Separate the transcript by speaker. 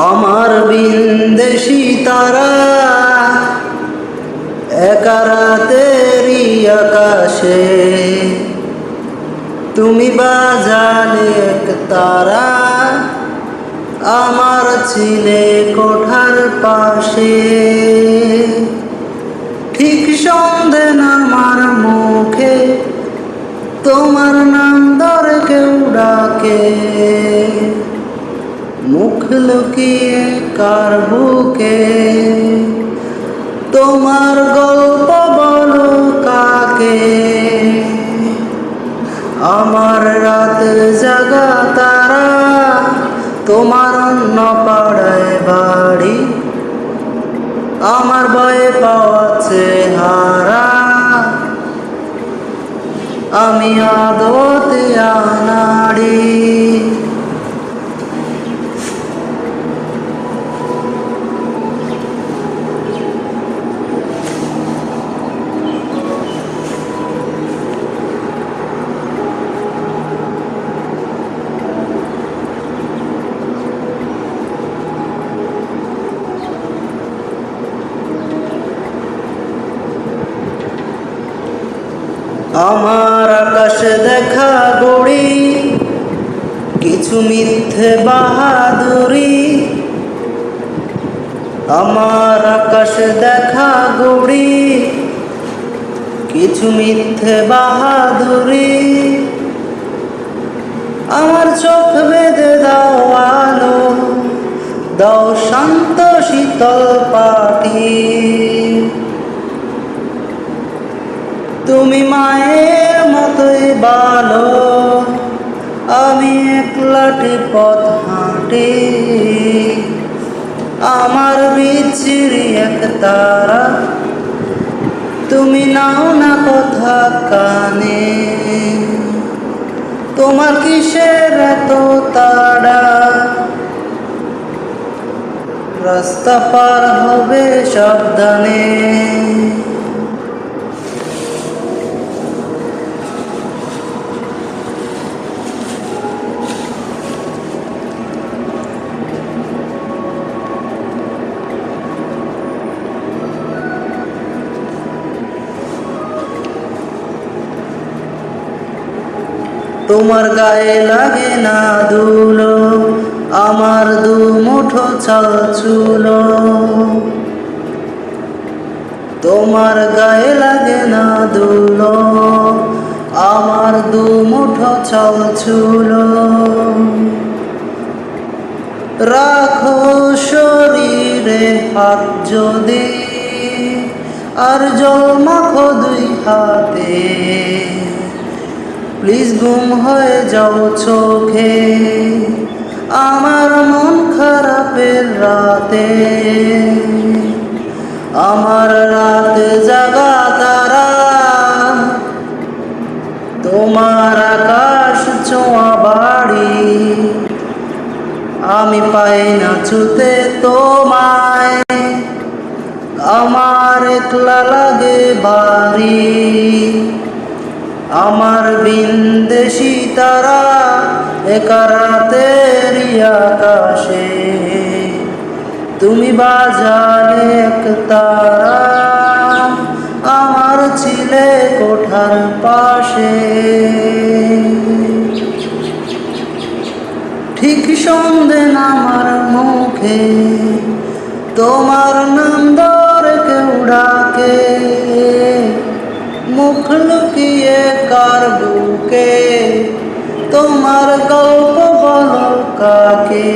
Speaker 1: আমার বিন্দেশি তারা একা রাতেরই আকাশে, তুমি বাজালে এক তারা আমার ছিলে কোঠার পাশে। ঠিক সন্ধে নামার মুখে তোমার নাম ধরে কেউ ডাকে, মুখ লুকিয়ে কার বুকে তোমার গল্প বলো কাকে। আমার রাত জাগা তারা তোমার অন্য পাড়ায় বাড়ি, আমার ভয়ে পাওয়া চেহারা আমি আদতে আনাড়ি। আমার আকাশে দেখা গড়ি কিছু মিথ্যে বাহাদুরি, আমার আকাশে দেখা গড়ি কিছু মিথ্যে বাহাদুরি। আমার চোখ বেঁধে দাও আলো, দাও শান্ত শীতল পাটি, তুমি মায়ের মতোই ভালো, আমি একলাটি পথ হাঁটি। আমার বিচ্ছিরি এক তারা তুমি নাও না কথা কানে, তোমার কিসের এত তাড়া, রাস্তা পার হবে সাবধানে। তোমার গায়ে লাগে না ধুলো, আমার দু মুঠো চাল চুলো। তোমার গায়ে লাগে না ধুলো, আমার দু মুঠো চাল চুলো। রাখো শরীরে হাত যদি, আর জল মাখো দুই হাতে, প্লিজ গুম হয়ে যাও চোখে আমার মন খারাপের রাতে। আমার রাত জাগা তারা তোমার আকাশ ছোঁয়া বাড়ি, আমি পাই না ছুতে তোমায়, আমার একলা লাগে বাড়ি। আমার বিন্দেশি তারা একা রাতেরই আকাশে, তুমি বাজালে এক তারা আমার ছিলে কোঠার পাশে। ঠিক সন্ধে নামার মুখে তোমার নাম ধরে কেউ ডাকে, মুখ লুকিয়ে কার বুকে তোমার গল্প বলো কাকে।